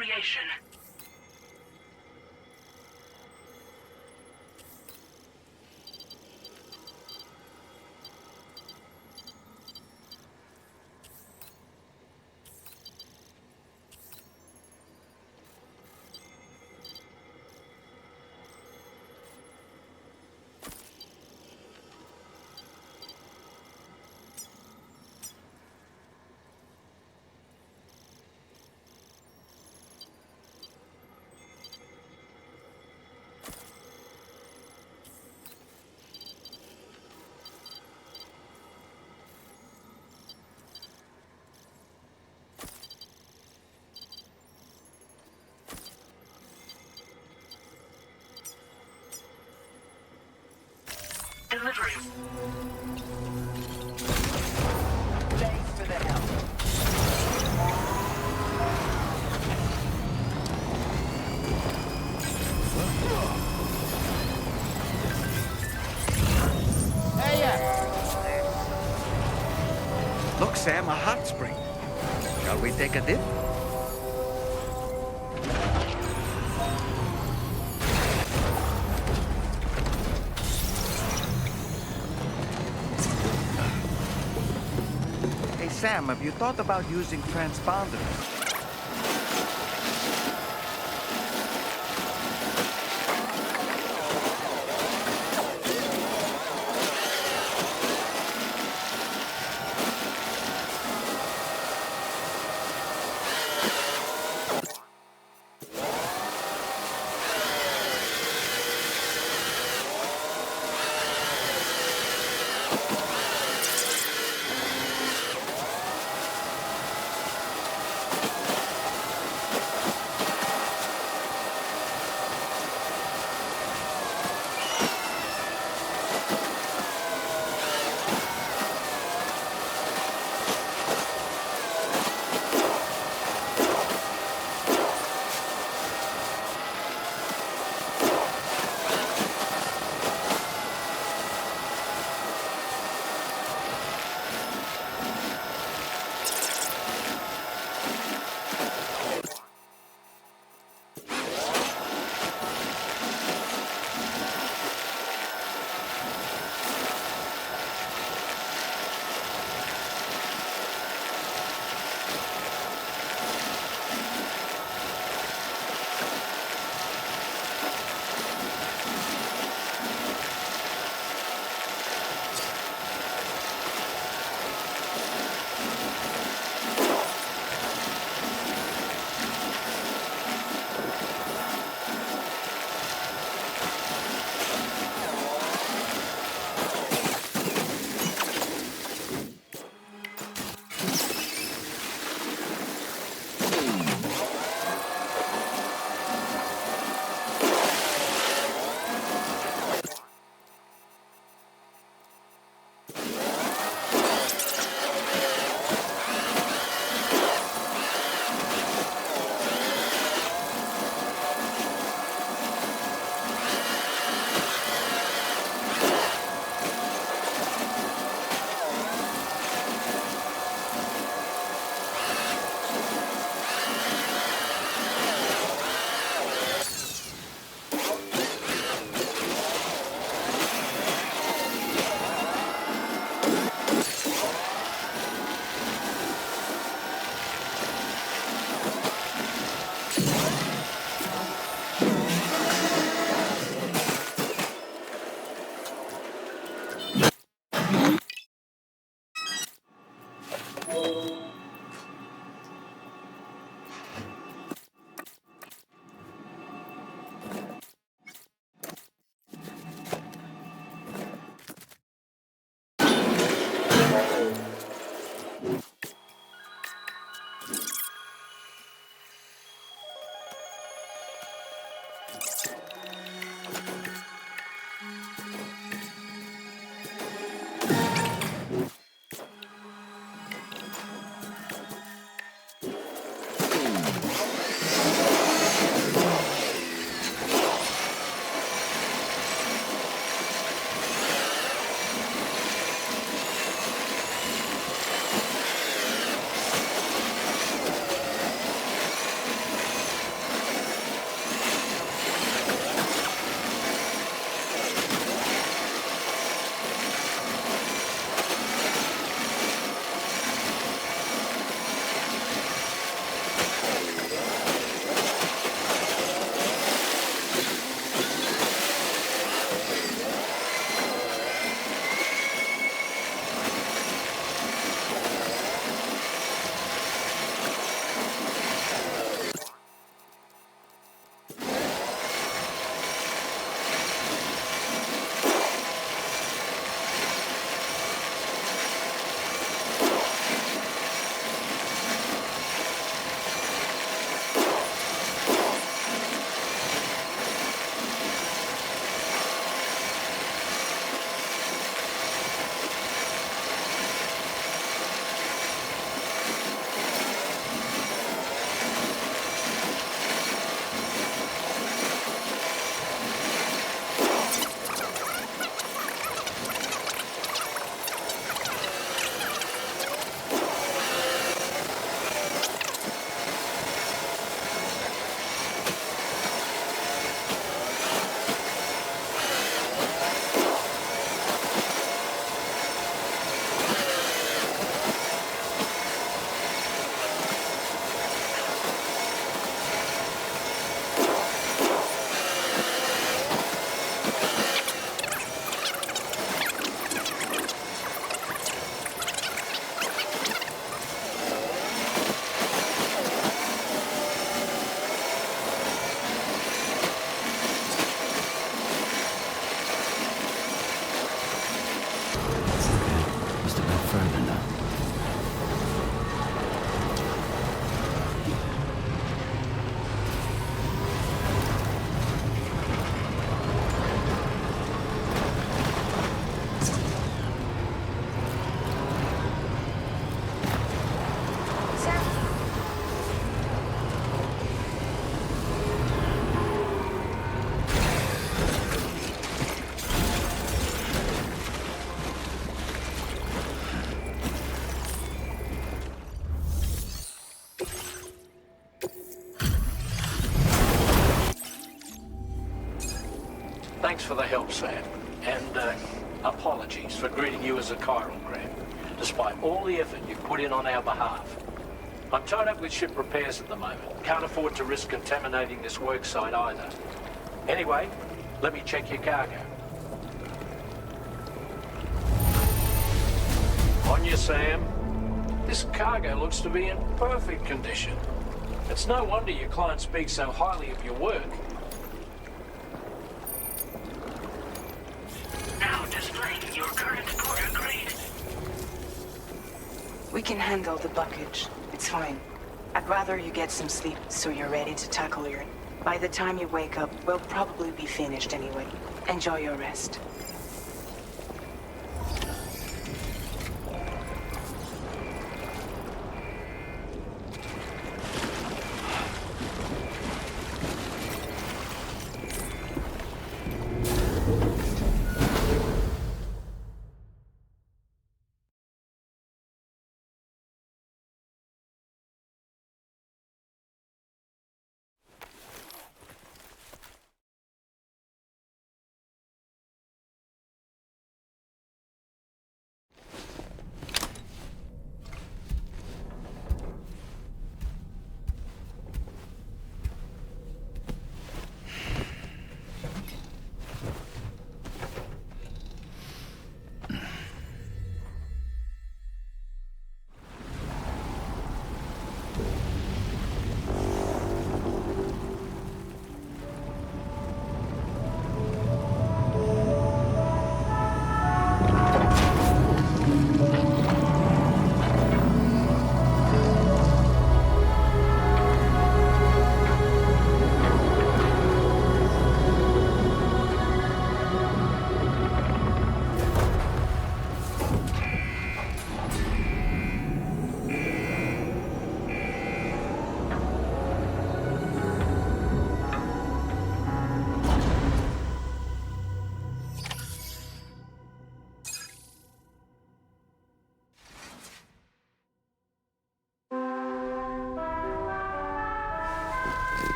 creation. Delivery. Thanks for the help. Look, Sam, a hot spring. Shall we take a dip? Hey, Sam, have you thought about using transponders? for the help, Sam. And apologies for greeting you as a chiral grab, despite all the effort you've put in on our behalf. I'm tied up with ship repairs at the moment. Can't afford to risk contaminating this work site either. Anyway, let me check your cargo. On you, Sam. This cargo looks to be in perfect condition. It's no wonder your client speaks so highly of your work. Now displaying your current order grade. We can handle the buckage. It's fine. I'd rather you get some sleep so you're ready to tackle your... By the time you wake up, we'll probably be finished anyway. Enjoy your rest.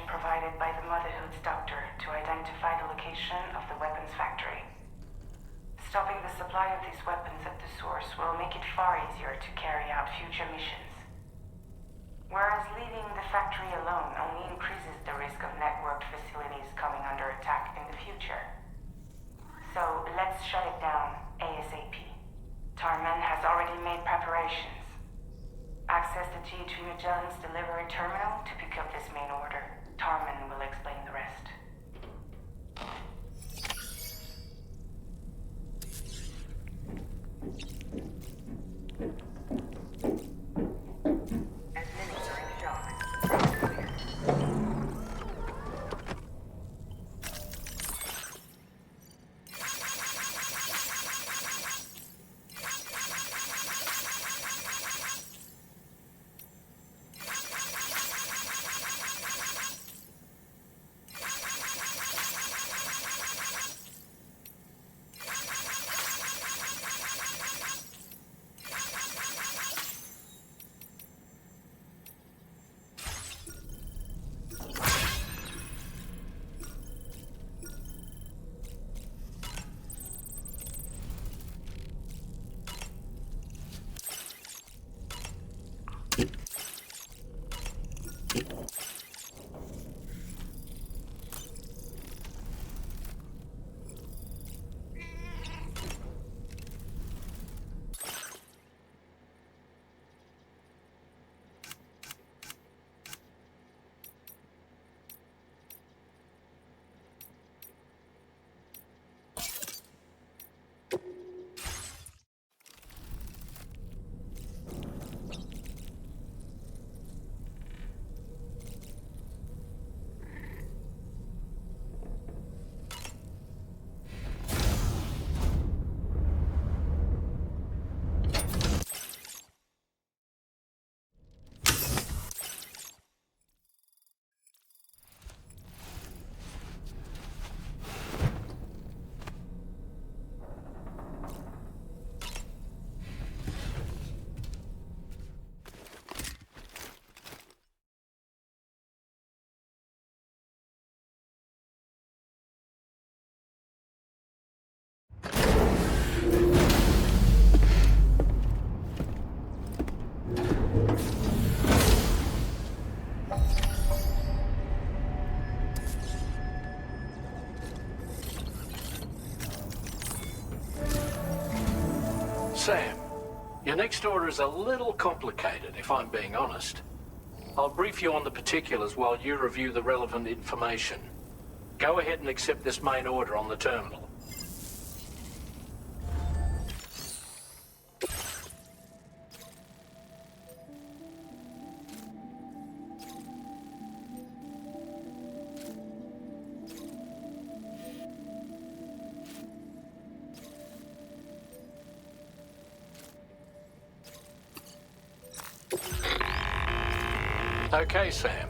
Provided by the Motherhood's doctor to identify the location of the weapons factory. Stopping the supply of these weapons at the source will make it far easier to carry out future missions. Whereas leaving the factory alone only increases the risk of networked facilities coming under attack in the future. So let's shut it down ASAP. Tarman has already made preparations. Access the G3 Magellan's delivery terminal to pick up this main order. Tarman will explain the rest. Administering shock. Sam, your next order is a little complicated, if I'm being honest. I'll brief you on the particulars while you review the relevant information. Go ahead and accept this main order on the terminal. Okay, Sam.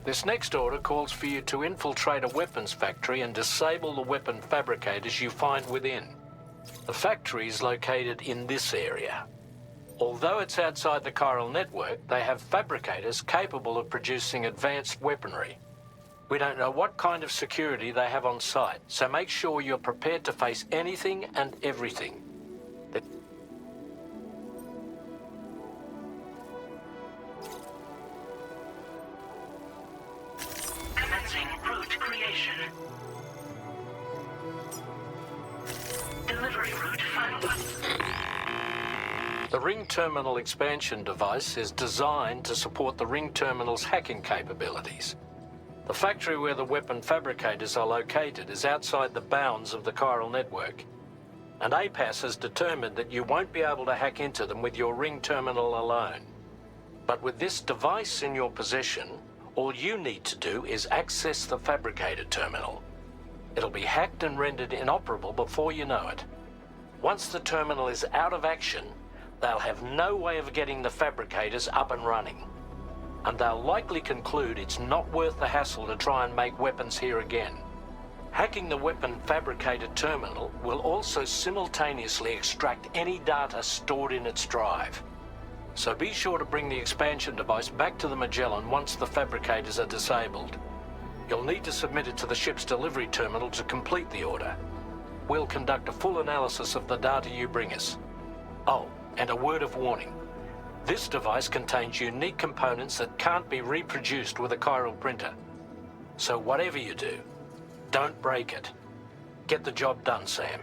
This next order calls for you to infiltrate a weapons factory and disable the weapon fabricators you find within. The factory is located in this area. Although it's outside the chiral network, they have fabricators capable of producing advanced weaponry. We don't know what kind of security they have on site, so make sure you're prepared to face anything and everything. Commencing route creation. Delivery route finalized. The ring terminal expansion device is designed to support the ring terminal's hacking capabilities. The factory where the weapon fabricators are located is outside the bounds of the chiral network, and APAS has determined that you won't be able to hack into them with your ring terminal alone. But with this device in your possession, all you need to do is access the fabricator terminal. It'll be hacked and rendered inoperable before you know it. Once the terminal is out of action, they'll have no way of getting the fabricators up and running. And they'll likely conclude it's not worth the hassle to try and make weapons here again. Hacking the weapon fabricator terminal will also simultaneously extract any data stored in its drive. So be sure to bring the expansion device back to the Magellan once the fabricators are disabled. You'll need to submit it to the ship's delivery terminal to complete the order. We'll conduct a full analysis of the data you bring us. Oh, and a word of warning. This device contains unique components that can't be reproduced with a chiral printer. So whatever you do, don't break it. Get the job done, Sam.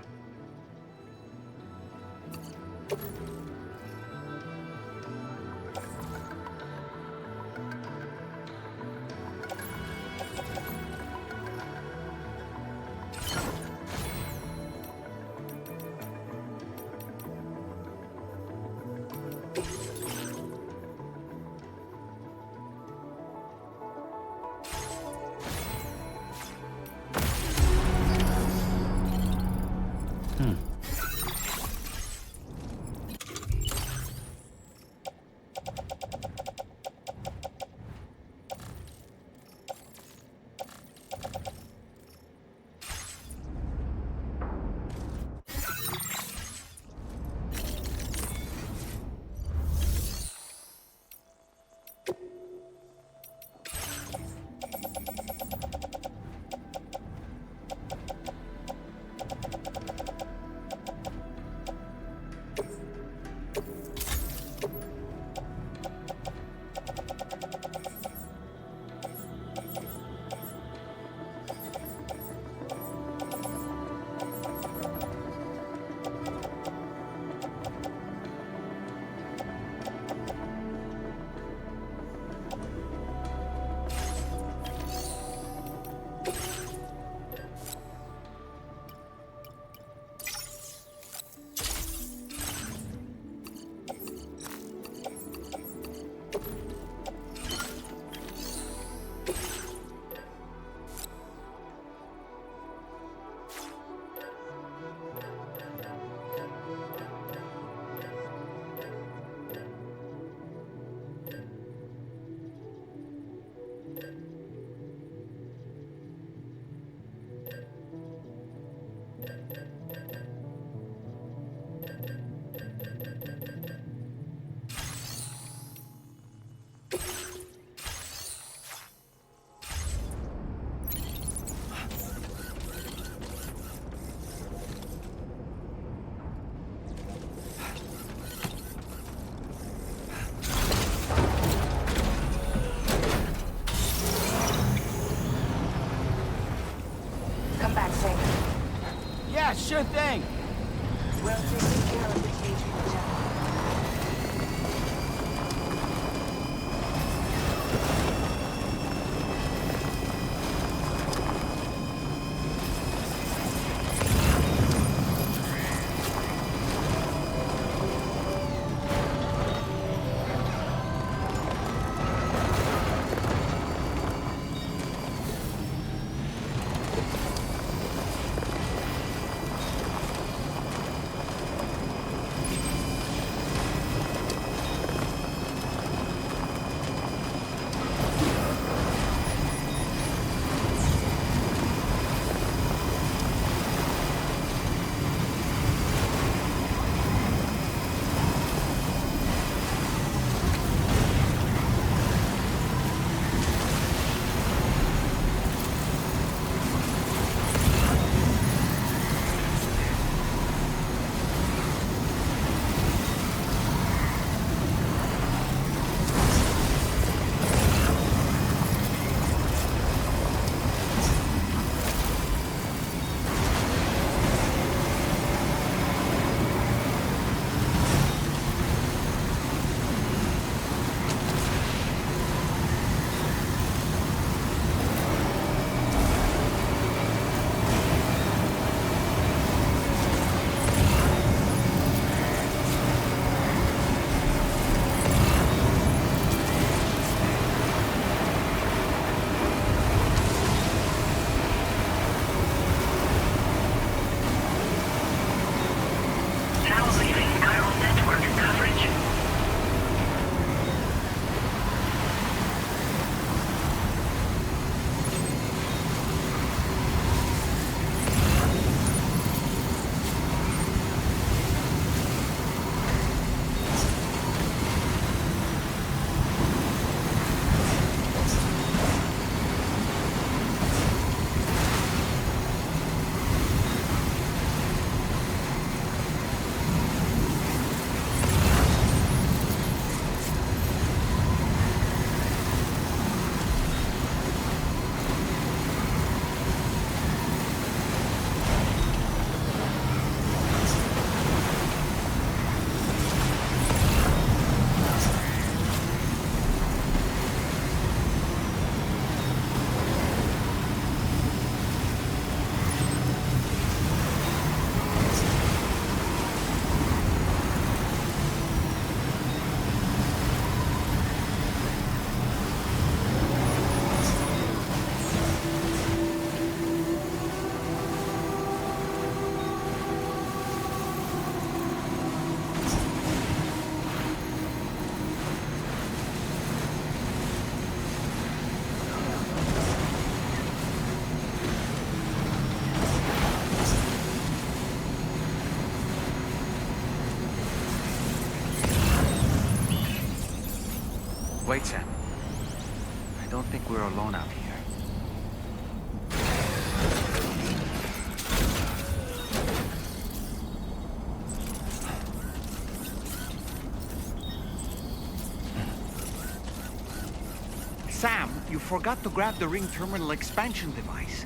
Come back safe. Yeah, sure thing. We're taking care of the aging general. Now leaving chiral network coverage. Wait, Sam. I don't think we're alone out here. Sam, you forgot to grab the ring terminal expansion device.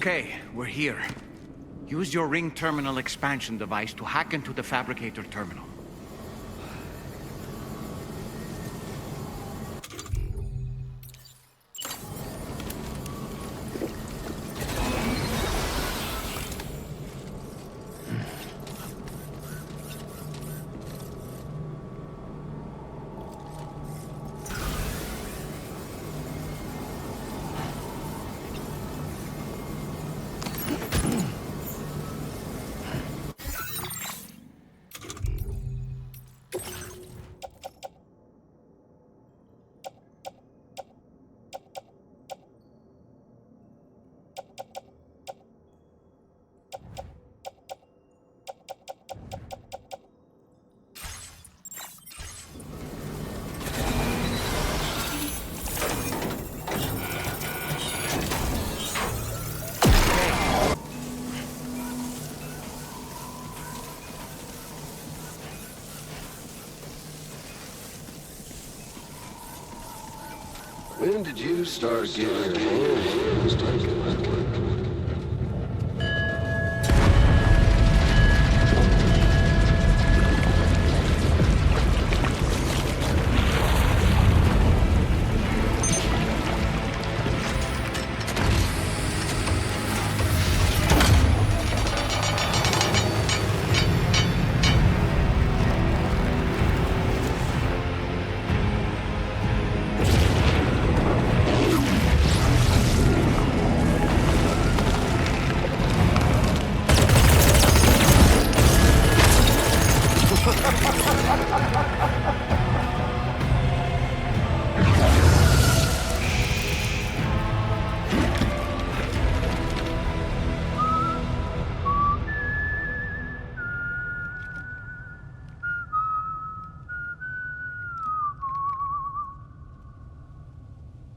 Okay, we're here. Use your ring terminal expansion device to hack into the fabricator terminal. When did you start getting your hands dirty?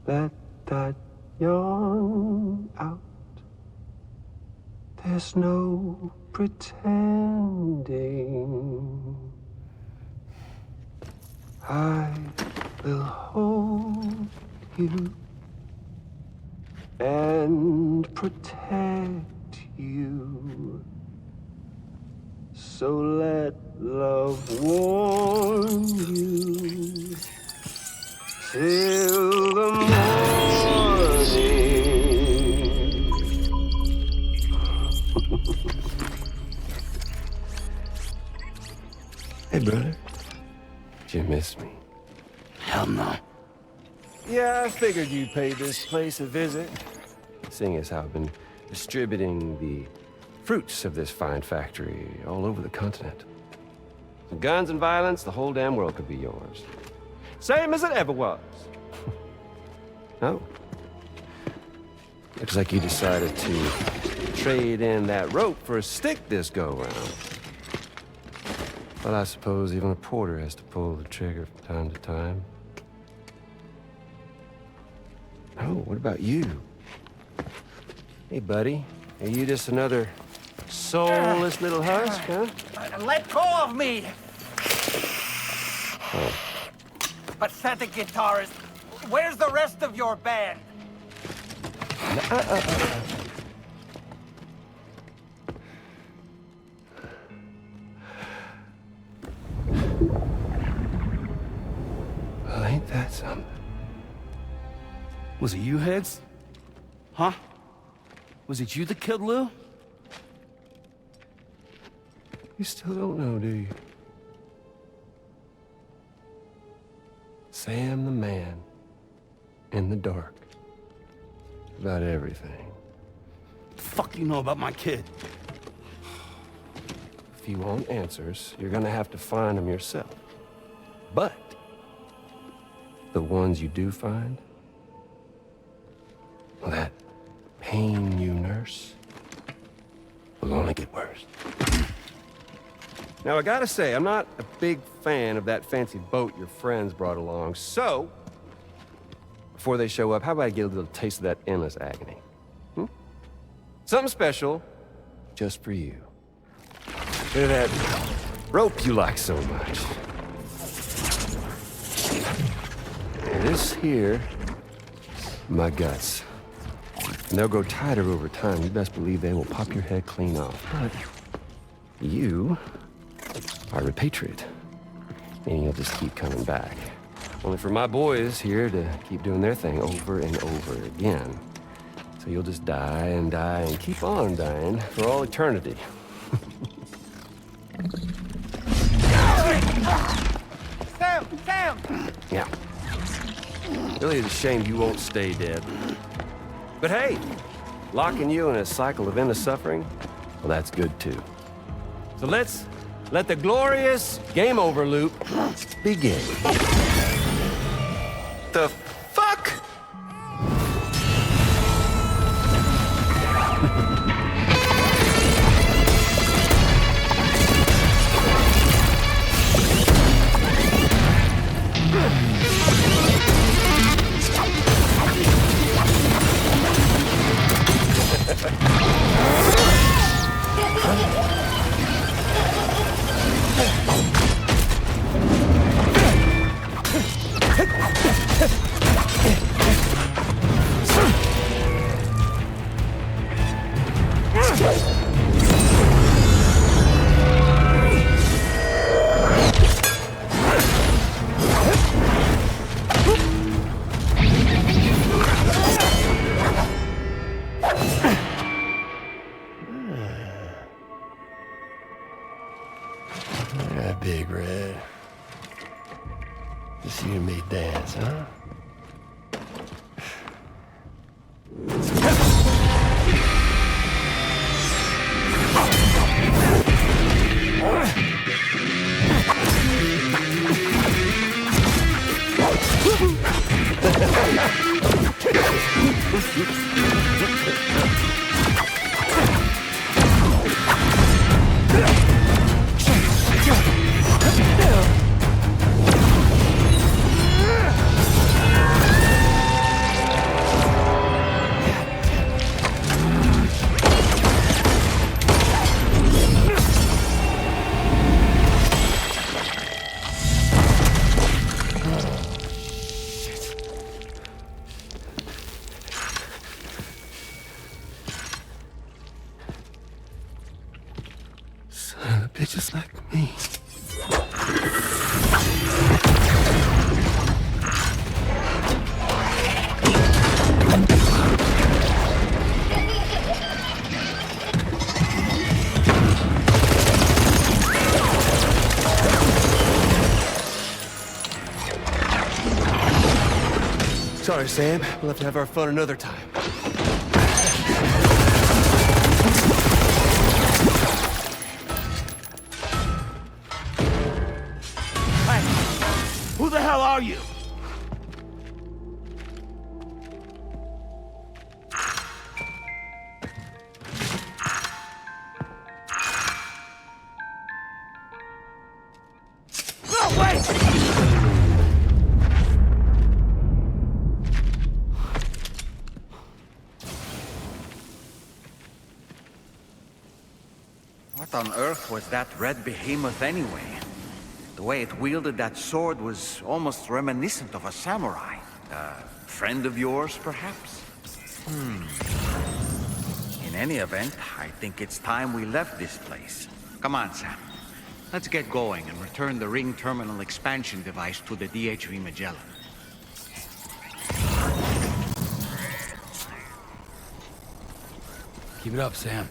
Let that yawn out. There's no pretending. I will hold you and protect you. So let love warm you till the morning. Hey, brother. Did you miss me? Hell no. Yeah, I figured you paid this place a visit. Seeing as how I've been distributing the fruits of this fine factory all over the continent. Some guns and violence, the whole damn world could be yours. Same as it ever was. Oh. Looks like you decided to trade in that rope for a stick this go-round. Well, I suppose even a porter has to pull the trigger from time to time. Oh, what about you? Hey, buddy. Are you just another soulless little husk, huh? Let go of me! Oh. Pathetic guitarist. Where's the rest of your band? Well, ain't that something? Was it you, Higgs? Huh? Was it you that killed Lou? You still don't know, do you? Sam the man in the dark about everything. The fuck you know about my kid? If you want answers, you're gonna have to find them yourself. But the ones you do find, well, that pain you nurse will only get worse. Now, I gotta say, I'm not a big fan of that fancy boat your friends brought along, so before they show up, how about I get a little taste of that endless agony? Something special just for you. Look at that rope you like so much. And this here, my guts. And they'll grow tighter over time. You best believe they will pop your head clean off. But you are a repatriate, meaning you'll just keep coming back. Only for my boys here to keep doing their thing over and over again. So you'll just die and die and keep on dying for all eternity. Sam! Yeah. Really is a shame you won't stay dead. But hey, locking you in a cycle of endless suffering, well, that's good too. So let's let the glorious game over loop begin. The fuck? Yeah, Big Red. Just you and me dance, huh? Bitches like me. Sorry, Sam. We'll have to have our fun another time. Who the hell are you? No, wait! What on earth was that red behemoth anyway? The way it wielded that sword was almost reminiscent of a samurai. A friend of yours, perhaps? In any event, I think it's time we left this place. Come on, Sam. Let's get going and return the ring terminal expansion device to the DHV Magellan. Keep it up, Sam.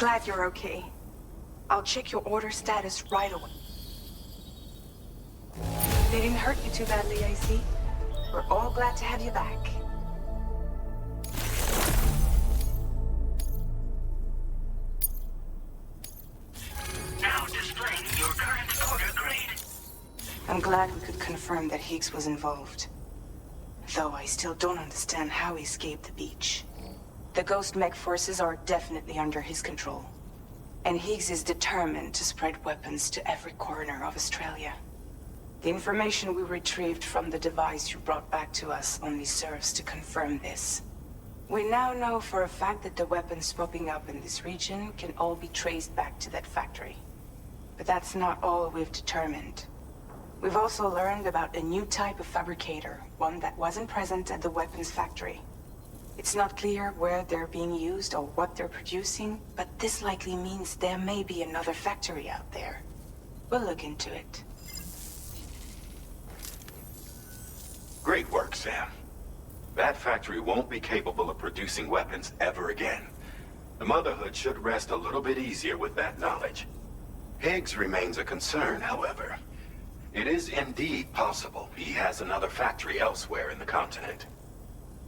Glad you're okay. I'll check your order status right away. They didn't hurt you too badly, I see. We're all glad to have you back. Now displaying your current order grade. I'm glad we could confirm that Higgs was involved. Though I still don't understand how he escaped the beach. The Ghost Mech forces are definitely under his control. And Higgs is determined to spread weapons to every corner of Australia. The information we retrieved from the device you brought back to us only serves to confirm this. We now know for a fact that the weapons popping up in this region can all be traced back to that factory. But that's not all we've determined. We've also learned about a new type of fabricator, one that wasn't present at the weapons factory. It's not clear where they're being used or what they're producing, but this likely means there may be another factory out there. We'll look into it. Great work, Sam. That factory won't be capable of producing weapons ever again. The Motherhood should rest a little bit easier with that knowledge. Higgs remains a concern, however. It is indeed possible he has another factory elsewhere in the continent.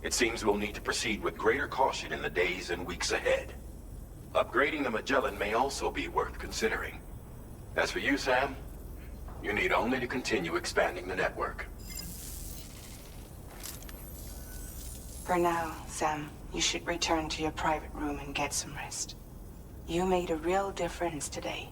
It seems we'll need to proceed with greater caution in the days and weeks ahead. Upgrading the Magellan may also be worth considering. As for you, Sam, you need only to continue expanding the network. For now, Sam, you should return to your private room and get some rest. You made a real difference today.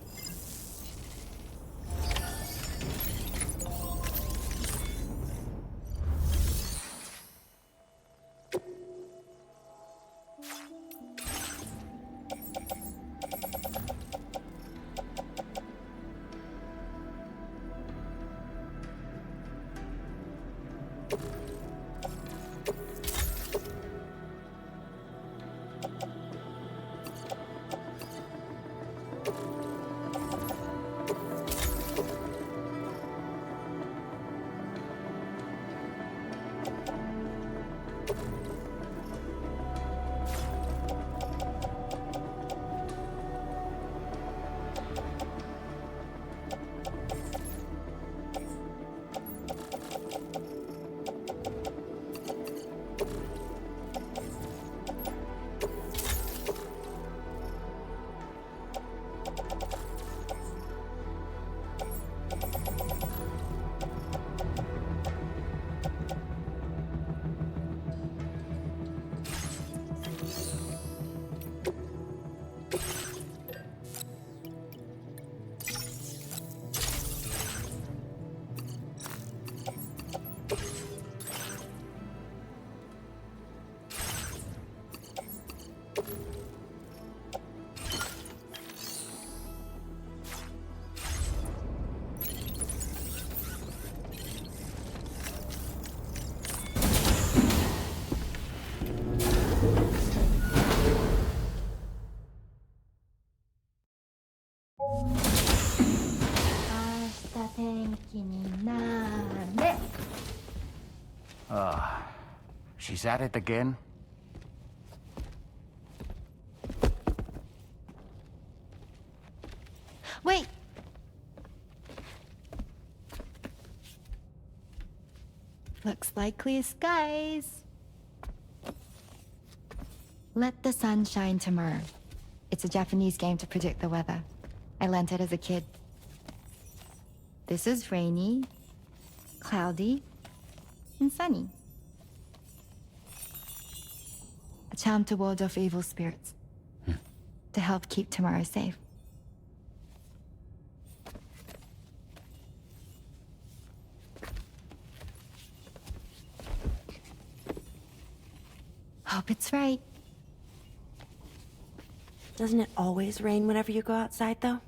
She's at it again? Wait! Looks like clear skies. Let the sun shine tomorrow. It's a Japanese game to predict the weather. I learned it as a kid. This is rainy, cloudy, and sunny. A charm to ward off evil spirits. To help keep tomorrow safe. Hope it's right. Doesn't it always rain whenever you go outside, though?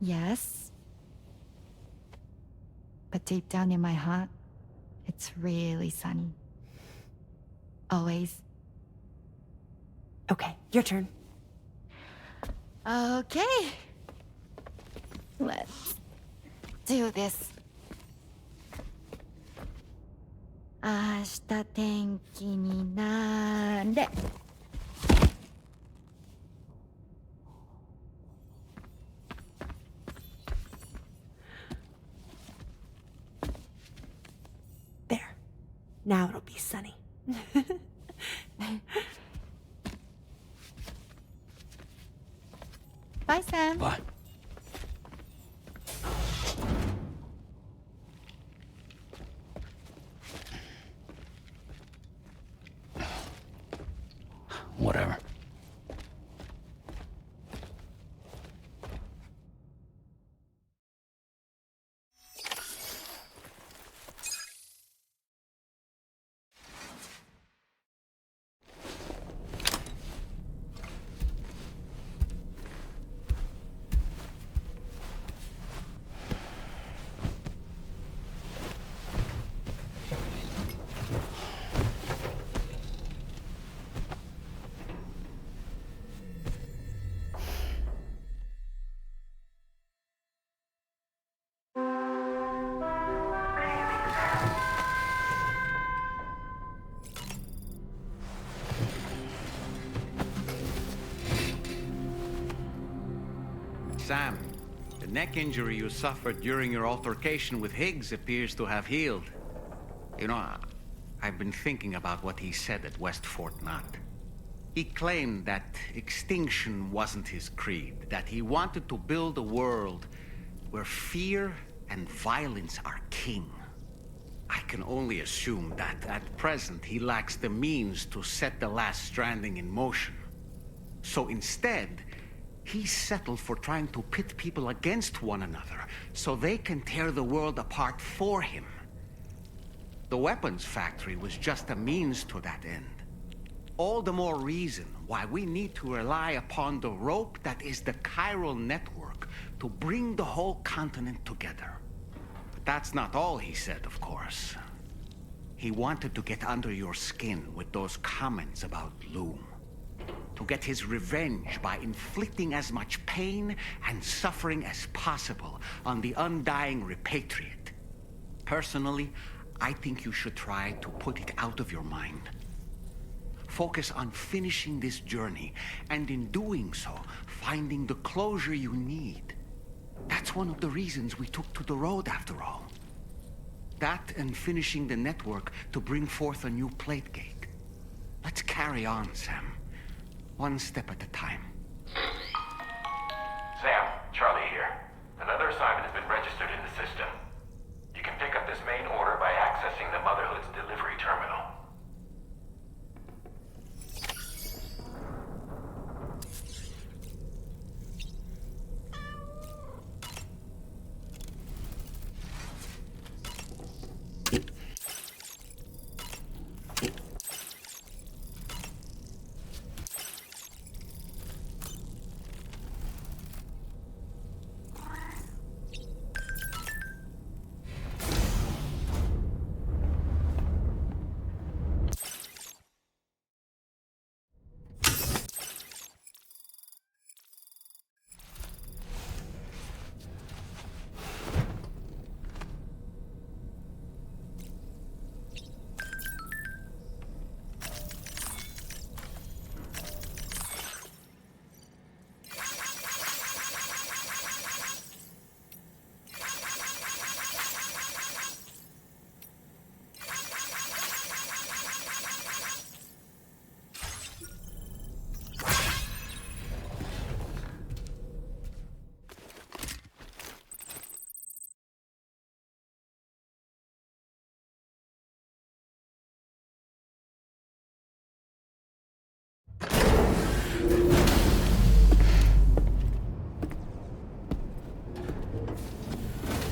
Yes. But deep down in my heart, it's really sunny. Always. Okay, your turn. Okay. Let's do this. 明日天気になれ。Now it'll be sunny. Bye, Sam. Bye. Whatever. Sam, the neck injury you suffered during your altercation with Higgs appears to have healed. You know, I've been thinking about what he said at West Fort Knot. He claimed that extinction wasn't his creed, that he wanted to build a world where fear and violence are king. I can only assume that at present he lacks the means to set the last Stranding in motion. So instead, he settled for trying to pit people against one another so they can tear the world apart for him. The weapons factory was just a means to that end. All the more reason why we need to rely upon the rope that is the chiral network to bring the whole continent together. But that's not all he said, of course. He wanted to get under your skin with those comments about Loom. To get his revenge by inflicting as much pain and suffering as possible on the undying repatriate. Personally, I think you should try to put it out of your mind. Focus on finishing this journey, and in doing so, finding the closure you need. That's one of the reasons we took to the road, after all. That and finishing the network to bring forth a new plate gate. Let's carry on, Sam. One step at a time.